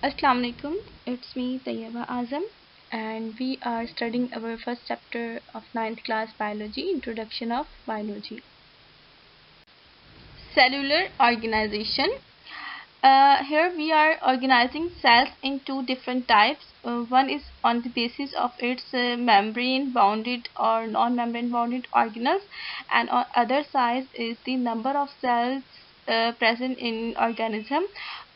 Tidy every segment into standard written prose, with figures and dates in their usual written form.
Assalamu alaikum, it's me Tayyaba Azam and we are studying our first chapter of 9th class biology, introduction of biology. Cellular organization. Here we are organizing cells in two different types. One is on the basis of its membrane bounded or non-membrane bounded organelles, and on other side is the number of cells present in organism,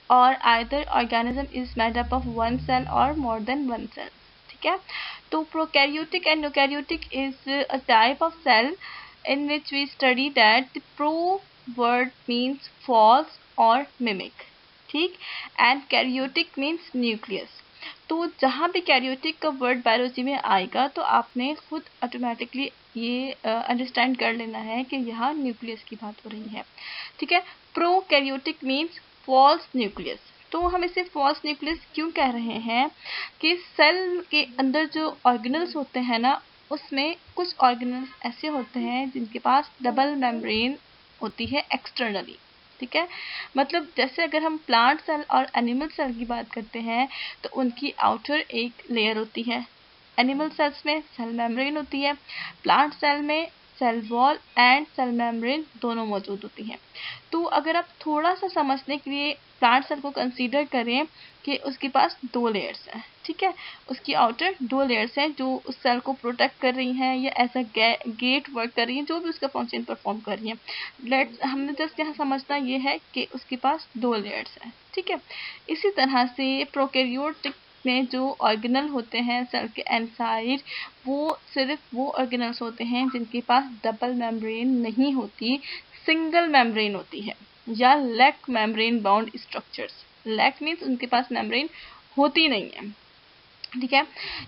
or either organism is made up of one cell or more than one cell. ठीक है, तो prokaryotic and eukaryotic is a type of cell in which we study that the pro word means false or mimic, ठीक, and karyotic means nucleus. तो जहाँ भी karyotic का word biology में आएगा तो आपने खुद ऑटोमेटिकली ये अंडरस्टैंड कर लेना है कि यहाँ न्यूक्लियस की बात हो रही है. ठीक है, prokaryotic means false nucleus. तो हम इसे फॉल्स न्यूक्लियस क्यों कह रहे हैं कि सेल के अंदर जो ऑर्गेनल्स होते हैं ना, उसमें कुछ ऑर्गेनल्स ऐसे होते हैं जिनके पास डबल मेम्ब्रेन होती है एक्सटर्नली. ठीक है, मतलब जैसे अगर हम प्लांट सेल और एनिमल सेल की बात करते हैं तो उनकी आउटर एक लेयर होती है. एनिमल सेल्स में सेल मेम्ब्रेन होती है, प्लांट सेल में cell wall and cell membrane दोनों मौजूद होती हैं. तो अगर आप थोड़ा सा समझने के लिए प्लांट सेल को कंसीडर करें कि उसके पास दो लेयर्स हैं. ठीक है, उसकी आउटर दो लेयर्स हैं जो उस सेल को प्रोटेक्ट कर रही हैं या एज अ गेट वर्क कर रही हैं, जो भी उसका फंक्शन परफॉर्म कर रही हैं. हमने जस्ट यहाँ समझना ये है कि उसके पास दो लेयर्स हैं. ठीक है, इसी तरह से प्रोकैरियोटिक में जो ऑर्गेनल होते हैं सेल के इनसाइड, वो सिर्फ वो ऑर्गेनल्स होते हैं जिनके पास डबल मेम्ब्रेन नहीं होती, सिंगल मेम्ब्रेन होती है, या lack membrane bound structures. Lack means उनके पास मेम्ब्रेन होती नहीं है. ठीक है,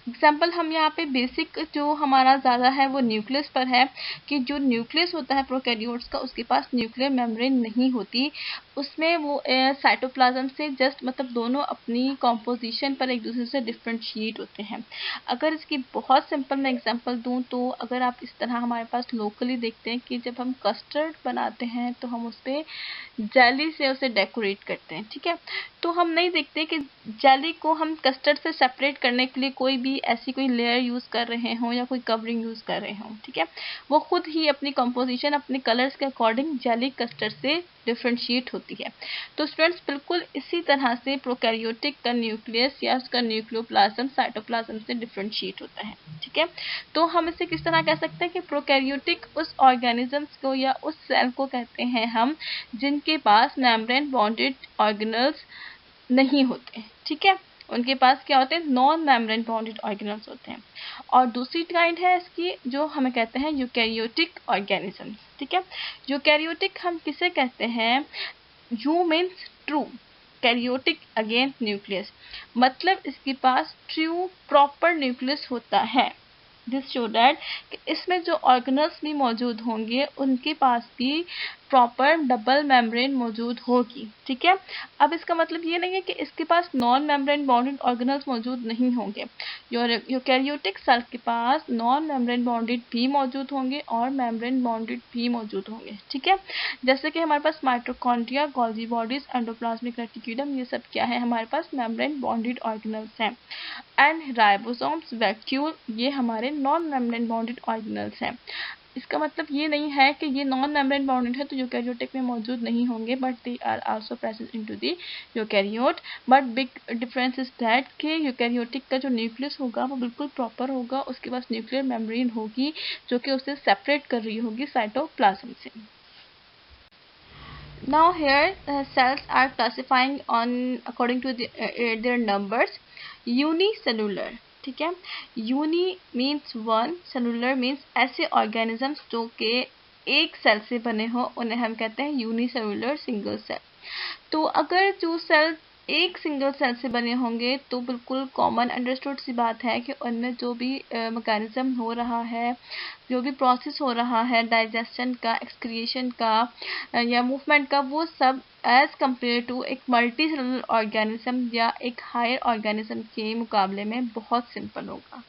एग्जाम्पल हम यहाँ पे बेसिक जो हमारा ज़्यादा है वो न्यूक्लियस पर है कि जो न्यूक्लियस होता है प्रोकैरियोट्स का, उसके पास न्यूक्लियर मेम्ब्रेन नहीं होती. उसमें वो साइटोप्लाज्म से जस्ट मतलब दोनों अपनी कॉम्पोजिशन पर एक दूसरे से डिफरेंशिएट होते हैं. अगर इसकी बहुत सिंपल मैं एग्जांपल दूं तो अगर आप इस तरह हमारे पास लोकली देखते हैं कि जब हम कस्टर्ड बनाते हैं तो हम उस पर जेली से उसे डेकोरेट करते हैं. ठीक है, तो हम नहीं देखते कि जेली को हम कस्टर्ड से सेपरेट करने के लिए कोई भी ऐसी कोई लेयर यूज़ कर रहे हों या कोई कवरिंग यूज़ कर रहे हों. ठीक है, वो खुद ही अपनी कंपोजिशन अपने कलर्स के अकॉर्डिंग जेली कस्टर्ड से डिफ्रेंशिएट होती है. तो स्टूडेंट्स बिल्कुल इसी तरह से प्रोकैरियोटिक का न्यूक्लियस या उसका न्यूक्लियोप्लाज्म साइटोप्लाज्म से डिफ्रेंशिएट होता है. ठीक है, तो हम इसे किस तरह कह सकते हैं कि प्रोकैरियोटिक उस ऑर्गेनिजम्स को या उस सेल को कहते हैं हम जिनके पास मेम्ब्रेन बॉन्डेड ऑर्गेनल्स नहीं होते. ठीक है, उनके पास क्या होते हैं, नॉन मेम्ब्रेन बॉन्डेड ऑर्गेनल्स होते हैं. और दूसरी काइंड है इसकी जो हमें कहते हैं यूकैरियोटिक ऑर्गेनिज्म. ठीक है, यूकैरियोटिक हम किसे कहते हैं, you means true, karyotic again nucleus, मतलब इसके पास ट्रू प्रॉपर न्यूक्लियस होता है. दिस शो दैट कि इसमें जो ऑर्गेनल्स भी मौजूद होंगे उनके पास भी प्रॉपर डबल मेम्ब्रेन मौजूद होगी. ठीक है, अब इसका मतलब ये नहीं है कि इसके पास नॉन मेम्ब्रेन बॉन्डेड ऑर्गेनल्स मौजूद नहीं होंगे. यूकैरियोटिक सेल के पास नॉन मेम्ब्रेन बॉन्डेड भी मौजूद होंगे और मेम्ब्रेन बॉन्डेड भी मौजूद होंगे. ठीक है, जैसे कि हमारे पास mitochondria, Golgi bodies, endoplasmic reticulum, ये सब क्या है, हमारे पास मेम्ब्रेन बॉन्डेड ऑर्गेनल्स हैं. एंड राइबोसोम्स, वैक्यूल, ये हमारे नॉन मेम्ब्रेन बॉन्डेड ऑर्गेनल्स हैं. इसका मतलब ये नहीं है कि ये नॉन मेम्ब्रेन बाउंडेड है तो यूकैरियोटिक में मौजूद नहीं होंगे, but they are also present into the eukaryote. But big difference is that कि यूकैरियोटिक का जो न्यूक्लियस होगा वो बिल्कुल प्रॉपर होगा, उसके पास न्यूक्लियर मेम्ब्रेन होगी जो कि उसे सेपरेट कर रही होगी साइटोप्लाज्म से. Now here cells are classifying on according to their numbers. Unicellular. ठीक है, uni means one, cellular means ऐसे ऑर्गेनिजम्स जो कि एक सेल से बने हो उन्हें हम कहते हैं यूनिसेलुलर, सिंगल सेल. तो अगर जो सेल एक सिंगल सेल से बने होंगे तो बिल्कुल कॉमन अंडरस्टूड सी बात है कि उनमें जो भी मैकेनिज्म हो रहा है, जो भी प्रोसेस हो रहा है डाइजेशन का, एक्सक्रिएशन का या मूवमेंट का, वो सब एज कम्पेयर टू एक मल्टी सेलुलर ऑर्गेनिज्म या एक हायर ऑर्गेनिज्म के मुकाबले में बहुत सिंपल होगा।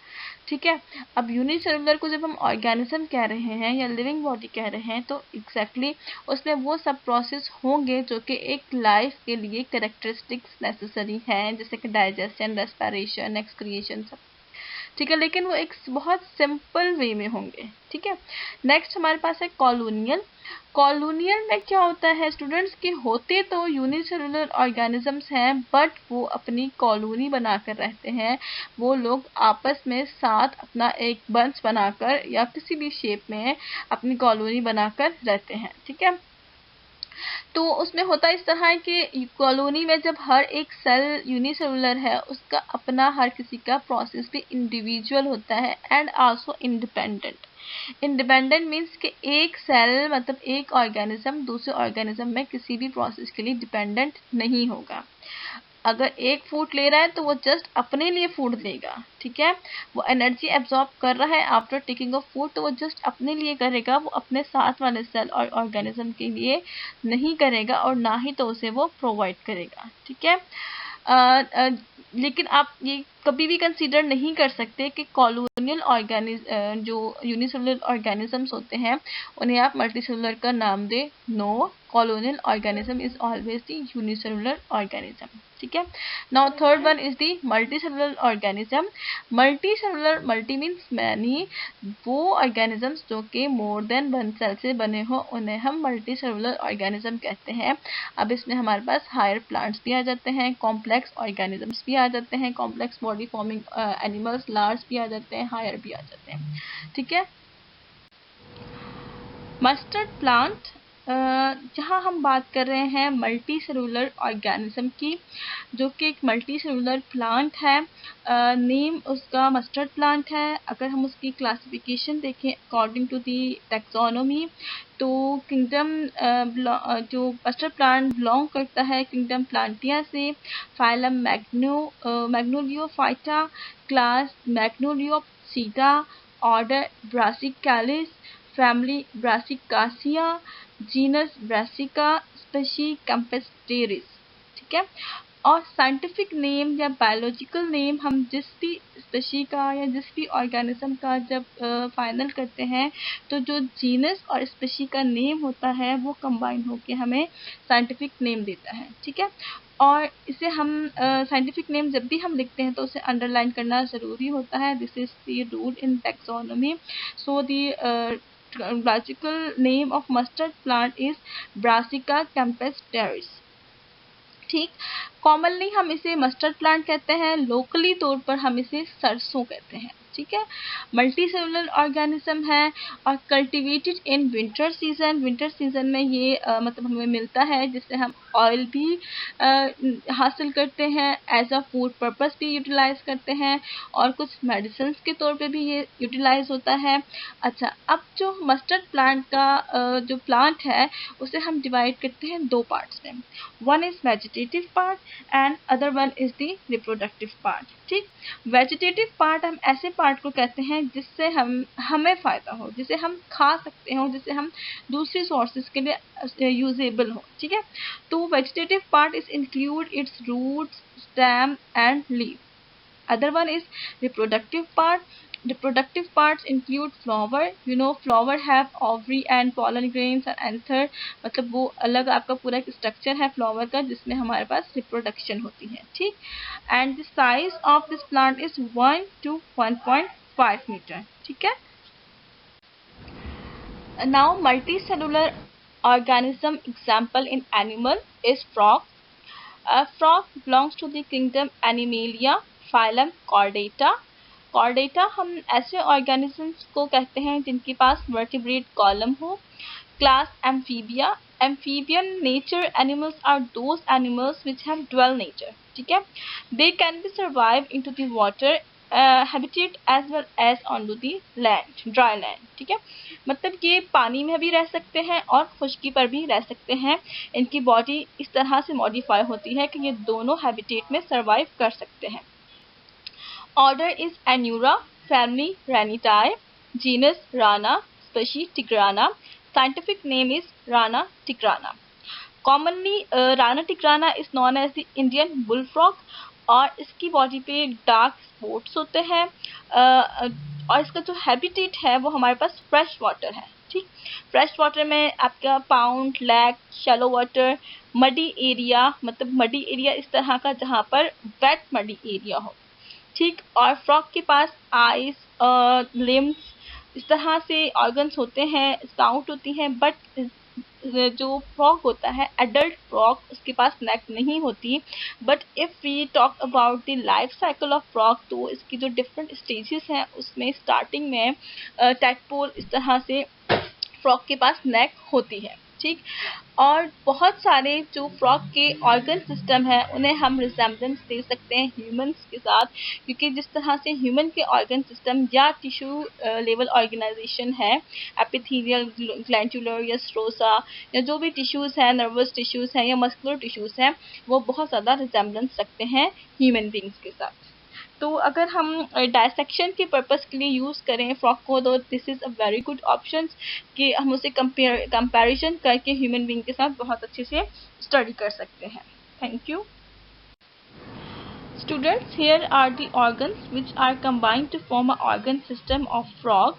ठीक है, अब यूनिसेलुलर को जब हम ऑर्गेनिज्म कह रहे हैं या लिविंग बॉडी कह रहे हैं तो एग्जैक्टली उसमें वो सब प्रोसेस होंगे जो कि एक लाइफ के लिए कैरेक्टरिस्टिक्स नेसेसरी हैं, जैसे कि डाइजेशन, रेस्पिरेशन, एक्सक्रिएशन सब। ठीक है, लेकिन वो एक बहुत सिंपल वे में होंगे। ठीक है, नेक्स्ट हमारे पास है कॉलोनियल। कॉलोनियल में क्या होता है स्टूडेंट्स, कि होते तो यूनिसेलुलर ऑर्गेनिजम्स हैं बट वो अपनी कॉलोनी बनाकर रहते हैं। वो लोग आपस में साथ अपना एक बंच बनाकर या किसी भी शेप में अपनी कॉलोनी बनाकर रहते हैं। ठीक है, तो उसमें होता इस तरह है कि कॉलोनी में जब हर एक सेल यूनिसेलुलर है उसका अपना हर किसी का प्रोसेस भी इंडिविजुअल होता है and also independent. Independent means कि एक सेल मतलब एक ऑर्गेनिज्म दूसरे ऑर्गेनिज्म में किसी भी प्रोसेस के लिए डिपेंडेंट नहीं होगा। अगर एक फूड ले रहा है तो वो जस्ट अपने लिए फूड लेगा। ठीक है, वो एनर्जी एब्जॉर्ब कर रहा है आफ्टर टेकिंग ऑफ फूड तो वो जस्ट अपने लिए करेगा, वो अपने साथ वाले सेल और ऑर्गेनिज्म के लिए नहीं करेगा और ना ही तो उसे वो प्रोवाइड करेगा। ठीक है, लेकिन आप ये कभी भी कंसीडर नहीं कर सकते कि कॉलोनियल जो यूनिसेलुलर ऑर्गेनिजम्स होते हैं उन्हें आप मल्टीसेलुलर का नाम दे। No, colonial organism is always the unicellular organism. ठीक है, now third one is the multicellular organism. Multicellular, multi means many, वो ऑर्गेनिजम्स जो कि मोर देन वन सेल से बने हो उन्हें हम मल्टीसेलुलर ऑर्गेनिज्म कहते हैं। अब इसमें हमारे पास हायर प्लांट्स भी आ जाते हैं, कॉम्प्लेक्स ऑर्गेनिजम्स भी आ जाते हैं, complex body forming animals large भी आ जाते हैं, हायर भी आ जाते हैं। ठीक है, मस्टर्ड प्लांट, जहाँ हम बात कर रहे हैं मल्टी सेलुलर ऑर्गेनिज्म की, जो कि एक मल्टी सेलुलर प्लांट है। नेम उसका मस्टर्ड प्लांट है। अगर हम उसकी क्लासिफिकेशन देखें अकॉर्डिंग टू दी टैक्सोनॉमी तो किंगडम जो मस्टर्ड प्लांट बिलोंग करता है किंगडम प्लांटिया से, phylum Magnoliophyta, class Magnoliopsida, order Brassicales, family Brassicaceae, genus Brassica, species campestris. ठीक है, और साइंटिफिक नेम या बायोलॉजिकल नेम हम जिस भी स्पेशी का या जिस भी ऑर्गेनिज्म का जब फाइनल करते हैं तो जो जीनस और स्पेशी का नेम होता है वो कंबाइन होके हमें साइंटिफिक नेम देता है। ठीक है, और इसे हम साइंटिफिक नेम जब भी हम लिखते हैं तो उसे अंडरलाइन करना ज़रूरी होता है। This is the rule in taxonomy. So the biological name of mustard plant is Brassica campestris। ठीक, कॉमनली हम इसे मस्टर्ड प्लांट कहते हैं, लोकली तौर पर हम इसे सरसों कहते हैं। ठीक है, मल्टी सेलुलर ऑर्गेनिज्म है और cultivated in winter season. Winter season में ये मतलब हमें मिलता है जिससे हम ऑयल भी हासिल करते हैं, एज अ फूड पर्पस भी यूटिलाइज करते हैं और कुछ मेडिसिन के तौर पे भी ये यूटिलाइज होता है। अच्छा, अब जो मस्टर्ड प्लांट का जो प्लांट है उसे हम डिवाइड करते हैं दो पार्ट्स में। One is vegetative part and other one is the reproductive part. ठीक, वेजिटेटिव पार्ट हम ऐसे पार्ट को कहते हैं जिससे हमें फ़ायदा हो, जिसे हम खा सकते हो, जिसे हम दूसरी सोर्सेज के लिए यूजेबल हो। ठीक है, तो vegetative part is include its roots, stem and leave. Other one is reproductive part. Reproductive parts include flower. You know flower have ovary and pollen grains and anther. मतलब वो अलग आपका पूरा एक स्ट्रक्चर है फ्लावर का जिसमें हमारे पास रिप्रोडक्शन होती है। ठीक, and the size of this plant is 1 to 1.5 meter. ठीक है, now multicellular organism example in animal is frog. A frog belongs to the kingdom Animalia, phylum Chordata. Chordata हम ऐसे ऑर्गेनिजम्स को कहते हैं जिनके पास वर्टिब्रेट कॉलम हो। Class amphibia. Amphibian nature animals are those animals which have dual nature. ठीक है, they can be survive into the water habitat as well as onto the land, dry land. ठीक है, मतलब ये पानी में भी रह सकते हैं और खुश्की पर भी रह सकते हैं। इनकी बॉडी इस तरह से मॉडिफाई होती है कि ये दोनों हैबिटेट में सर्वाइव कर सकते हैं। Order is Anura, family Ranidae, genus Rana, species tigrina, scientific name is Rana tigrina. Commonly Rana tigrina is known as the Indian bull frog, और इसकी बॉडी पे डार्क स्पॉट्स होते हैं, और इसका जो हैबिटेट है वो हमारे पास फ्रेश वाटर है। ठीक, फ्रेश वाटर में आपका pound, lake, shallow water, muddy area, मतलब मडी एरिया इस तरह का जहाँ पर वेट मडी एरिया हो। ठीक, और फ्रॉग के पास आइज, लिम्स, इस तरह से ऑर्गन्स होते हैं, स्काउट होती हैं, बट जो फ्रॉग होता है एडल्ट फ्रॉग, उसके पास नेक नहीं होती। But if we talk about the life cycle of frog, तो इसकी जो डिफरेंट स्टेजेस हैं उसमें स्टार्टिंग में टैडपोल इस तरह से फ्रॉग के पास नेक होती है। ठीक, और बहुत सारे जो फ्रॉग के ऑर्गन सिस्टम है उन्हें हम रिजेम्बलेंस दे सकते हैं ह्यूमंस के साथ, क्योंकि जिस तरह से ह्यूमन के ऑर्गन सिस्टम या टिश्यू लेवल ऑर्गेनाइजेशन है, एपिथेलियल, ग्लैंडुलर या स्ट्रोसा, या जो भी टिश्यूज़ हैं, नर्वस टिश्यूज़ हैं या मस्कुलर टिश्यूज़ हैं, वो बहुत ज़्यादा रिजेम्बलेंस रखते हैं ह्यूमन बींग्स के साथ। तो अगर हम डायसेक्शन के पर्पस के लिए यूज़ करें फ्रॉग को, तो this is a very good option कि हम उसे कंपैरिजन करके ह्यूमन बीइंग के साथ बहुत अच्छे से स्टडी कर सकते हैं। Thank you students. Here are the organs which are combined to form an organ system of frog.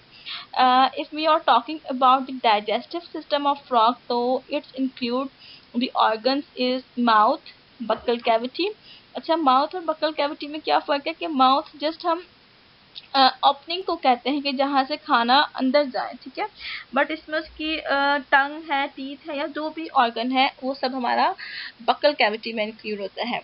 If we are talking about the digestive system of frog, so it include the organs is mouth, buccal cavity. अच्छा, mouth और buccal cavity में क्या फ़र्क है कि mouth just हम opening को कहते हैं कि जहाँ से खाना अंदर जाए, ठीक है, बट इसमें उसकी टंग है, टीथ है, या जो भी ऑर्गन है वो सब हमारा बकल कैविटी में इंक्लूड होता है।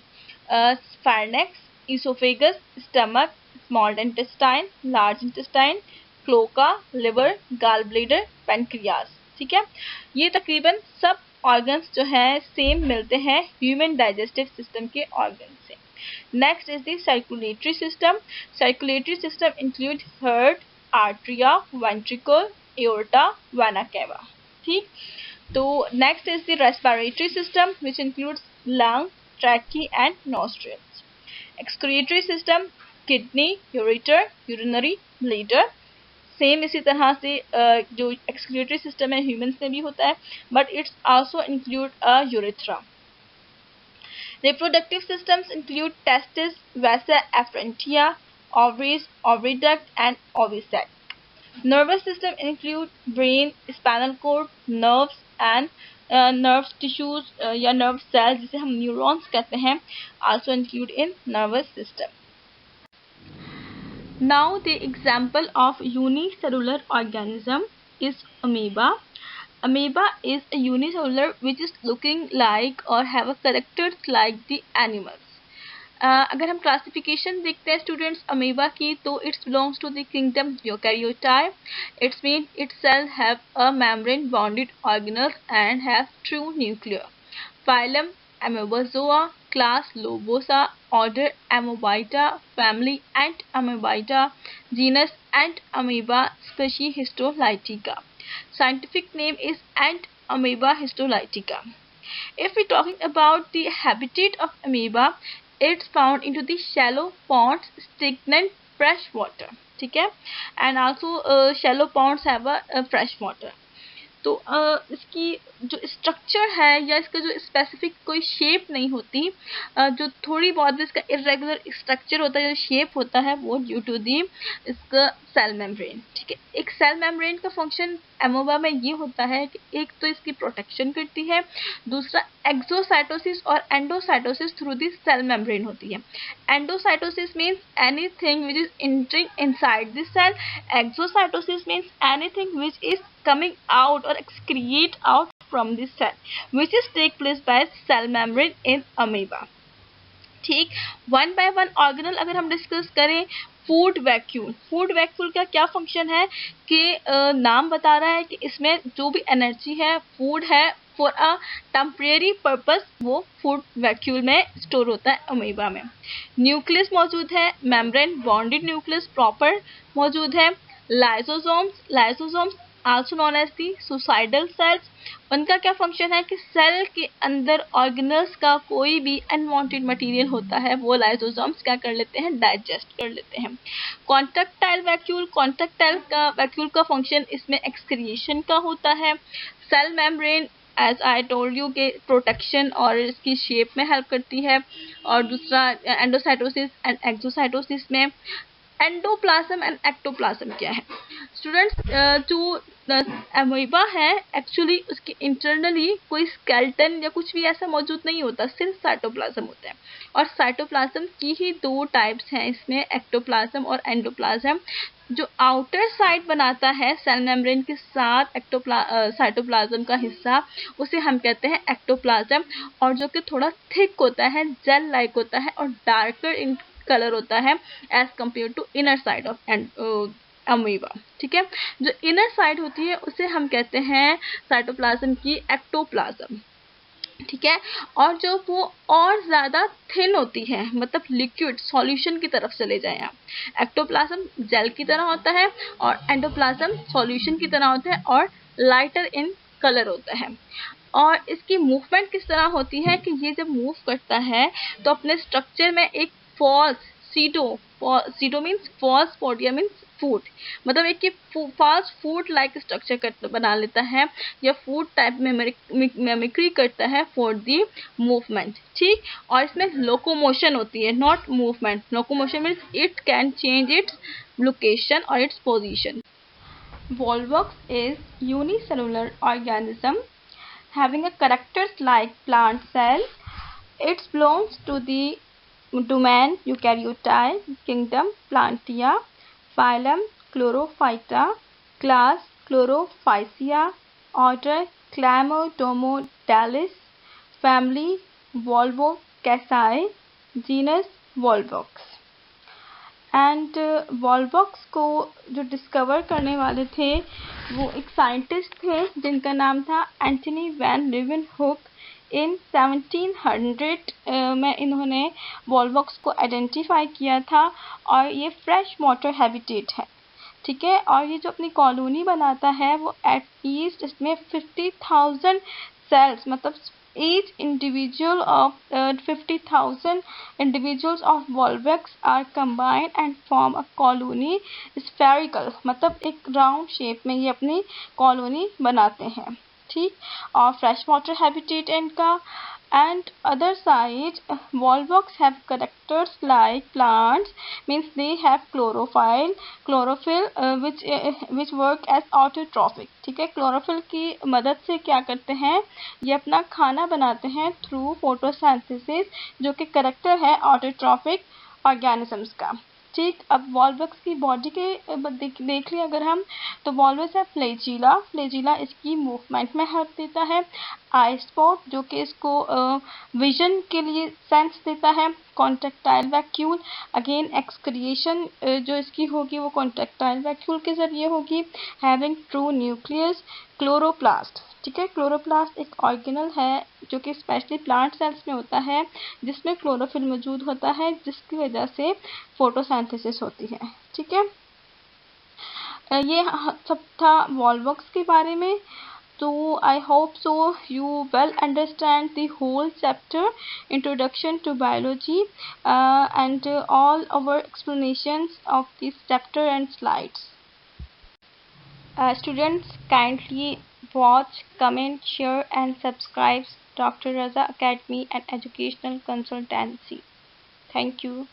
Pharynx, oesophagus, stomach, small intestine, large intestine, cloaca, liver, gall bladder, pancreas. ठीक है, ये तकरीबन सब ऑर्गन्स जो हैं सेम मिलते हैं ह्यूमन डाइजेस्टिव सिस्टम के ऑर्गन से। Next is the circulatory system. Circulatory system include heart, arteria, ventricle, aorta, vena cava. ठीक, तो next is the respiratory system which includes lung, trachea and nostrils. Excretory system, kidney, ureter, urinary bladder. Same इसी तरह से जो excretory system है humans में भी होता है, but it's also include a urethra. Reproductive systems include testes, vasa efferentia, ovaries, oviduct, and ovisac. Nervous system include brain, spinal cord, nerves, and nerve tissues या nerve cells जिसे हम neurons कहते हैं, also include in nervous system. Now the example of unicellular organism is amoeba. Amoeba is a unicellular which is looking like or have a characters like the animals. अगर हम classification देखते हैं students amoeba की, तो it's belongs to the kingdom Eukaryotae. It's mean it's cell have a membrane bonded organelles and have true nuclear. Phylum Amoebozoa, class Lobosa, order Amobita, family Ant Amobita, genus Ant Amoeba, species Histolytica. Scientific name is Ant Amoeba histolytica. If we're talking about the habitat of amoeba, it's found into the shallow ponds, stagnant fresh water. ठीक है, and also shallow ponds have a fresh water. तो इसकी जो structure है या इसका जो specific कोई शेप नहीं होती, जो थोड़ी बहुत इसका इरेगुलर स्ट्रक्चर होता है, जो शेप होता है, वो ड्यू टू दी इसका सेल मेम्ब्रेन. ठीक है, एक सेल मेम्ब्रेन का फंक्शन एमोबा में ये होता है कि एक तो इसकी प्रोटेक्शन करती है, दूसरा एक्सोसाइटोसिस और endocytosis through the cell membrane होती है. Endocytosis means anything which is entering inside the cell. Exocytosis means anything which is coming out or excrete out from the cell, which is take place by cell membrane in amoeba. ठीक, one by one organelle अगर हम discuss करें, food vacuole. Food vacuole का क्या function है कि नाम बता रहा है कि इसमें जो भी एनर्जी है, फूड है, फॉर अ टेम्परेरी पर्पस, वो फूड वैक्यूल में स्टोर होता है अमीबा में. न्यूक्लियस मौजूद है, मेम्ब्रेन बॉन्डेड न्यूक्लियस प्रॉपर मौजूद है. Lysosomes also known as the suicidal cells. उनका क्या फंक्शन है कि सेल के अंदर ऑर्गेनल्स का कोई भी अनवांटेड मटेरियल होता है, वो लाइसोसोम्स क्या कर लेते हैं, डाइजेस्ट कर लेते हैं. कॉन्ट्रैक्टाइल वैक्यूल का फंक्शन इसमें एक्सक्रिएशन का होता है. Cell membrane as I told you के प्रोटेक्शन और इसकी शेप में हेल्प करती है, और दूसरा एंडोसाइटोसिस एंड एक्सोसाइटोसिस में। एंडोप्लाज्म एंड एक्टोप्लाज्म क्या है स्टूडेंट्स? जो अमीबा है एक्चुअली उसके इंटरनली कोई स्केलेटन या कुछ भी ऐसा मौजूद नहीं होता, सिर्फ साइटोप्लाज्म होता है। और साइटोप्लाज्म की ही दो टाइप्स हैं इसमें, एक्टोप्लाज्म और एंडोप्लाज्म। जो आउटर साइड बनाता है सेल मेम्ब्रेन के साथ साइटोप्लाज्म का हिस्सा, उसे हम कहते हैं एक्टोप्लाज्म। और जो कि थोड़ा थिक होता है, जेल लाइक होता है और डार्कर इन कलर होता है as compare to inner side of amoeba. ठीक है, जो इनर साइड होती है उसे हम कहते हैं साइटोप्लाज्म की एक्टोप्लाज्म। ठीक है, और जो वो और ज़्यादा थिन होती है, मतलब लिक्विड सॉल्यूशन की तरफ चले जाएं आप। एक्टोप्लाज्म जेल की तरह होता है और एंडोप्लाज्म सॉल्यूशन की तरह होता है और लाइटर इन कलर होता है। और इसकी मूवमेंट किस तरह होती है कि ये जब मूव करता है तो अपने स्ट्रक्चर में एक false pseudo means false podia means food, मतलब एक फास्ट फूड लाइक स्ट्रक्चर बना लेता है या फूड टाइप मेमिक्री करता है फॉर दी मूवमेंट। ठीक, और इसमें लोकोमोशन होती है, not movement. Locomotion means it can change its location और its position. Volvox is unicellular organism having a characters like plant cell. It belongs to the domain Eukaryotic, kingdom Plantae, phylum Chlorophyta, class Chlorophyceae, order Chlamydomodalis, family Volvocaceae, genus Volvox। And Volvox को जो discover करने वाले थे वो एक scientist थे जिनका नाम था एंथनी वैन लीeuwenhoek। इन 1700 में इन्होंने वॉल्वॉक्स को आइडेंटिफाई किया था और ये फ्रेश वाटर हैबिटेट है। ठीक है, और ये जो अपनी कॉलोनी बनाता है वो एटलीस्ट इसमें 50,000 सेल्स, मतलब each individual of 50,000 individuals of Volvox are combined and form a colony spherical, मतलब एक राउंड शेप में ये अपनी कॉलोनी बनाते हैं। ठीक, और फ्रेश वाटर हैबिटेट इनका। And other side, Volvox have characters like plants, means they have chlorophyll which work as autotrophic। ठीक है, क्लोरोफिल की मदद से क्या करते हैं, ये अपना खाना बनाते हैं थ्रू फोटोसिंथेसिस, जो कि करेक्टर है ऑटोट्रॉफिक ऑर्गेनिजम्स का। ठीक, अब वॉल्वॉक्स की बॉडी के देख लिया अगर हम, तो वॉल्वस है फ्लैजिला इसकी मूवमेंट में हेल्प देता है। आई स्पॉट जो कि इसको विजन के लिए सेंस देता है। कॉन्ट्रैक्टाइल वैक्यूल, अगेन एक्सक्रिएशन जो इसकी होगी वो कॉन्ट्रैक्टाइल वैक्यूल के जरिए होगी। Having true nucleus, chloroplast. ठीक है, क्लोरोप्लास्ट एक ऑर्गेनल है जो कि स्पेशली प्लांट सेल्स में होता है, जिसमें क्लोरोफिल मौजूद होता है, जिसकी वजह से फोटोसिंथेसिस होती है। ठीक है, ये सब था वॉल्वॉक्स के बारे में। So I hope so you well understand the whole chapter introduction to biology and all our explanations of this chapter and slides. Students, kindly watch, comment, share and subscribe Dr. Raza Academy and Educational Consultancy. Thank you.